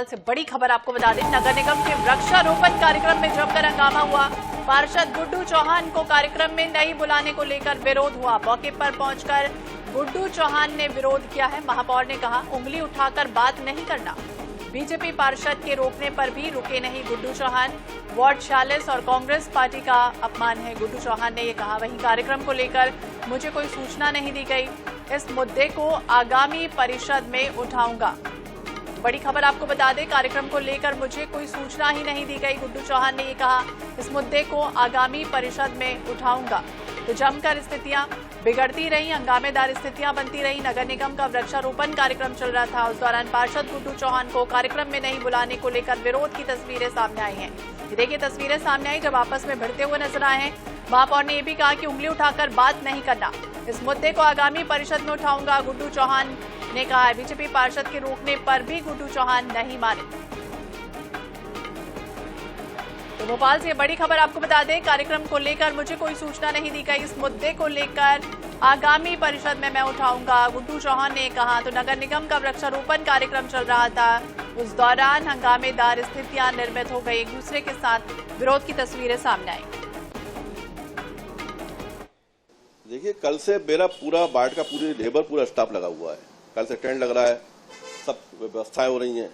से बड़ी खबर आपको बता दें, नगर निगम के वृक्षारोपण कार्यक्रम में जमकर हंगामा हुआ। पार्षद गुड्डू चौहान को कार्यक्रम में नहीं बुलाने को लेकर विरोध हुआ। मौके पर पहुंचकर गुड्डू चौहान ने विरोध किया है। महापौर ने कहा, उंगली उठाकर बात नहीं करना। बीजेपी पार्षद के रोकने पर भी रुके नहीं गुड्डू चौहान। वार्ड 46 और कांग्रेस पार्टी का अपमान है, गुड्डू चौहान ने ये कहा। वहीं कार्यक्रम को लेकर मुझे कोई सूचना नहीं दी गई, इस मुद्दे को आगामी परिषद में उठाऊंगा। बड़ी खबर आपको बता दें, कार्यक्रम को लेकर मुझे कोई सूचना ही नहीं दी गई, गुड्डू चौहान ने ये कहा। इस मुद्दे को आगामी परिषद में उठाऊंगा। तो जमकर स्थितियां बिगड़ती रही, हंगामेदार स्थितियां बनती रही। नगर निगम का वृक्षारोपण कार्यक्रम चल रहा था, उस दौरान पार्षद गुड्डू चौहान को कार्यक्रम में नहीं बुलाने को लेकर विरोध की तस्वीरें सामने आई हैं। देखिए, तस्वीरें सामने आई जब आपस में भिड़ते हुए नजर आए हैं। महापौर ने यह भी कहा कि उंगली उठाकर बात नहीं करना, इस मुद्दे को आगामी परिषद में उठाऊंगा, गुड्डू चौहान ने कहा है। बीजेपी पार्षद के रोकने पर भी गुड्डू चौहान नहीं माने। तो भोपाल से बड़ी खबर आपको बता दें, कार्यक्रम को लेकर मुझे कोई सूचना नहीं दी गई, इस मुद्दे को लेकर आगामी परिषद में मैं उठाऊंगा, गुड्डू चौहान ने कहा। तो नगर निगम का वृक्षारोपण कार्यक्रम चल रहा था, उस दौरान हंगामेदार स्थितियां निर्मित हो गई, एक दूसरे के साथ विरोध की तस्वीरें सामने आई। देखिए, कल से मेरा पूरा वार्ड का पूरी लेबर पूरा स्टाफ लगा हुआ है। कल से टेंट लग रहा है, सब व्यवस्थाएं हो रही हैं।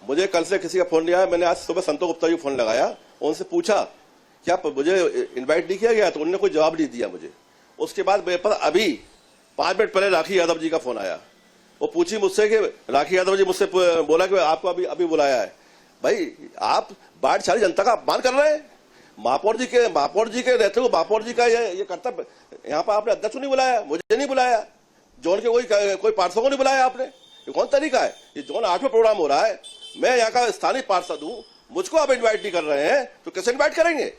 मुझे कल से किसी का फोन नहीं आया। मैंने आज सुबह संतोष गुप्ता जी को फोन लगाया, उनसे पूछा क्या मुझे इनवाइट नहीं किया गया, तो उन्होंने कोई जवाब नहीं दिया मुझे। उसके बाद मेरे पास अभी 5 मिनट पहले राखी यादव जी का फोन आया। वो पूछी मुझसे कि राखी यादव जी मुझसे बोला कि आपको अभी बुलाया है। भाई, आप वार्ड सारी जनता का अपमान कर रहे हैं। महापौर जी के रहते हुए महापौर जी का ये कर्तव्य, यहाँ पर आपने अध्यक्ष नहीं बुलाया, मुझे नहीं बुलाया, जोन के कोई पार्षद को नहीं बुलाया आपने। ये कौन तरीका है? ये जोन 8वां प्रोग्राम हो रहा है, मैं यहाँ का स्थानीय पार्षद हूँ, मुझको आप इनवाइट नहीं कर रहे हैं तो कैसे इनवाइट करेंगे?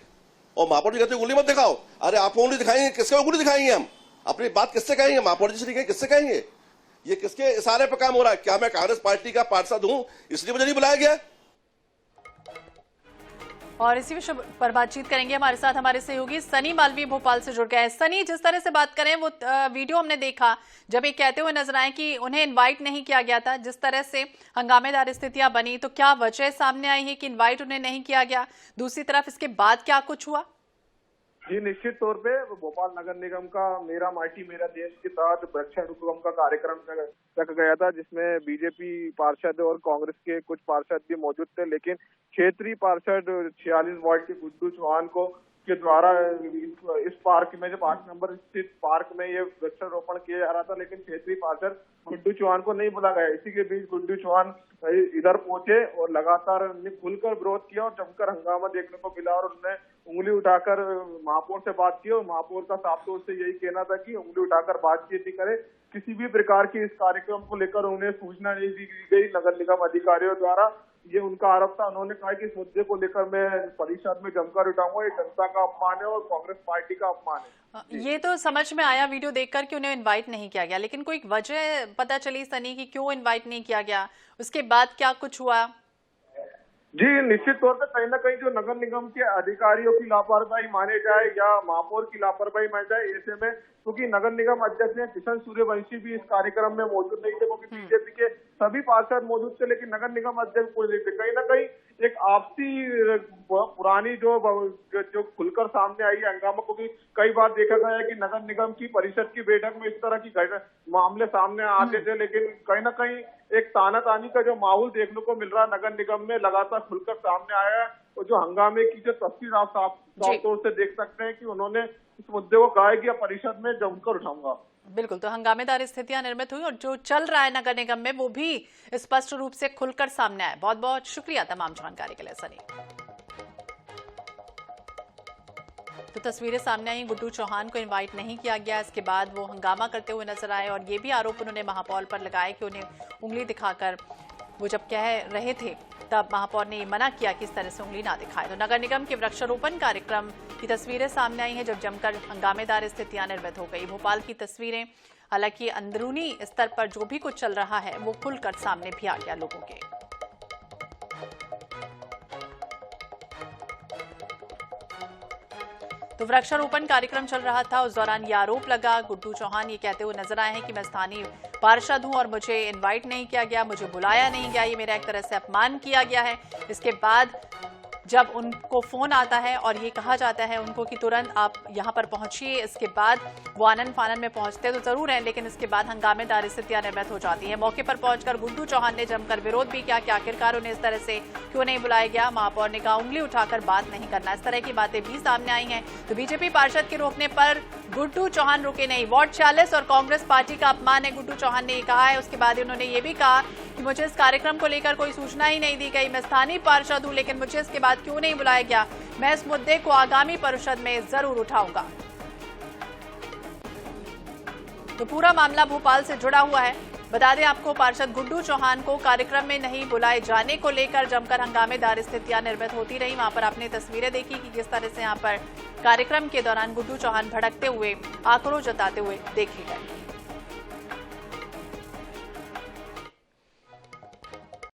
और महापौर जी कहते उंगली मत दिखाओ। अरे आप उंगली दिखाएंगे, किसके उंगली दिखाएंगे? हम अपनी बात किससे कहेंगे? महापौर जी से नहीं, किससे कहेंगे? ये किसके इशारे पर काम हो रहा है? क्या मैं कांग्रेस पार्टी का पार्षद हूँ इसलिए मुझे नहीं बुलाया गया? और इसी विषय पर बातचीत करेंगे। हमारे साथ हमारे सहयोगी सनी मालवीय भोपाल से जुड़ गए हैं। सनी, जिस तरह से बात करें वो वीडियो हमने देखा, जब ये कहते हुए नजर आए कि उन्हें इनवाइट नहीं किया गया था, जिस तरह से हंगामेदार स्थितियां बनी, तो क्या वजह सामने आई है कि इनवाइट उन्हें नहीं किया गया? दूसरी तरफ इसके बाद क्या कुछ हुआ? जी, निश्चित तौर पे भोपाल नगर निगम का मेरा माटी मेरा देश के तहत वृक्षारोपण का कार्यक्रम रखा गया था, जिसमें बीजेपी पार्षद और कांग्रेस के कुछ पार्षद भी मौजूद थे। लेकिन क्षेत्रीय पार्षद 46 वार्ड के गुड्डू चौहान को के द्वारा इस पार्क में, जो 8 नंबर स्थित पार्क में ये वृक्षारोपण किया जा रहा था, लेकिन क्षेत्रीय पार्षद गुड्डू चौहान को नहीं बुला गया। इसी के बीच गुड्डू चौहान इधर पहुंचे और लगातार खुलकर विरोध किया और जमकर हंगामा देखने को मिला। और उन्होंने उंगली उठाकर महापौर से बात की और महापौर का साफ तौर से यही कहना था कि उंगली उठाकर बातचीत नहीं करे। किसी भी प्रकार की इस कार्यक्रम को लेकर उन्हें सूचना नहीं दी गई नगर निगम अधिकारियों द्वारा, ये उनका आरोप था। उन्होंने कहा कि इस मुद्दे को लेकर मैं परिषद में जमकर उठाऊंगा। ये जनता का अपमान है और कांग्रेस पार्टी का अपमान है। ये तो समझ में आया वीडियो देखकर कि उन्हें इनवाइट नहीं किया गया, लेकिन कोई वजह पता चली सनी कि क्यों इनवाइट नहीं किया गया? उसके बाद क्या कुछ हुआ? जी, निश्चित तौर पे कहीं ना कहीं जो नगर निगम के अधिकारियों की लापरवाही माने जाए या महापौर की लापरवाही माने जाए, ऐसे में क्योंकि नगर निगम अध्यक्ष ने किशन सूर्यवंशी भी इस कार्यक्रम में मौजूद नहीं थे, क्योंकि बीजेपी के सभी पार्षद मौजूद थे, लेकिन नगर निगम अध्यक्ष मौजूद नहीं थे। कहीं ना कहीं एक आपसी पुरानी जो खुलकर सामने आई है हंगामा को भी कई बार देखा गया है कि नगर निगम की परिषद की बैठक में इस तरह की मामले सामने आते थे, लेकिन कहीं ना कहीं एक तानातानी का जो माहौल देखने को मिल रहा है नगर निगम में लगातार खुलकर सामने आया है। और जो हंगामे की जो तस्वीर आप साफ तौर से देख सकते हैं कि उन्होंने इस मुद्दे को कहा है कि परिषद में जमकर उठाऊंगा। बिल्कुल, तो हंगामेदार स्थितियां निर्मित हुई और जो चल रहा है नगर निगम में वो भी स्पष्ट रूप से खुलकर सामने आया। बहुत बहुत शुक्रिया तमाम जानकारी के लिए सनी। तो तस्वीरें सामने आई, गुड्डू चौहान को इनवाइट नहीं किया गया, इसके बाद वो हंगामा करते हुए नजर आए और ये भी आरोप उन्होंने महापौर पर लगाए कि उन्हें उंगली दिखाकर वो जब कह रहे थे तब महापौर ने मना किया कि इस तरह से उंगली ना दिखाए। तो नगर निगम के वृक्षारोपण कार्यक्रम की तस्वीरें सामने आई हैं जब जमकर हंगामेदार स्थितियां निर्मित हो गई। भोपाल की तस्वीरें, हालांकि अंदरूनी स्तर पर जो भी कुछ चल रहा है वो खुलकर सामने भी आ गया लोगों के। तो वृक्षारोपण कार्यक्रम चल रहा था, उस दौरान ये आरोप लगा। गुड्डू चौहान ये कहते हुए नजर आए हैं कि मैं स्थानीय पार्षद हूं और मुझे इनवाइट नहीं किया गया, मुझे बुलाया नहीं गया, ये मेरा एक तरह से अपमान किया गया है। इसके बाद जब उनको फोन आता है और ये कहा जाता है उनको कि तुरंत आप यहां पर पहुंचिए, इसके बाद वो आनन फानन में पहुंचते तो जरूर हैं, लेकिन इसके बाद हंगामेदार स्थितियां निर्मित हो जाती है। मौके पर पहुंचकर गुड्डू चौहान ने जमकर विरोध भी किया कि आखिरकार उन्हें इस तरह से क्यों नहीं बुलाया गया। महापौर ने कहा उंगली उठाकर बात नहीं करना। इस तरह की बातें भी सामने आई हैं। तो बीजेपी पार्षद के रोकने पर गुड्डू चौहान रुके नहीं। वार्ड 46 और कांग्रेस पार्टी का अपमान है, गुड्डू चौहान ने ये कहा है। उसके बाद उन्होंने ये भी कहा कि मुझे इस कार्यक्रम को लेकर कोई सूचना ही नहीं दी गई। मैं स्थानीय पार्षद हूं, लेकिन मुझे इसके बाद क्यों नहीं बुलाया गया। मैं इस मुद्दे को आगामी परिषद में जरूर उठाऊंगा। तो पूरा मामला भोपाल से जुड़ा हुआ है। बता दें आपको, पार्षद गुड्डू चौहान को कार्यक्रम में नहीं बुलाए जाने को लेकर जमकर हंगामेदार स्थितियां निर्मित होती रही। वहां पर आपने तस्वीरें देखी कि किस तरह से यहां पर कार्यक्रम के दौरान गुड्डू चौहान भड़कते हुए, आक्रोश जताते हुए देखे गए।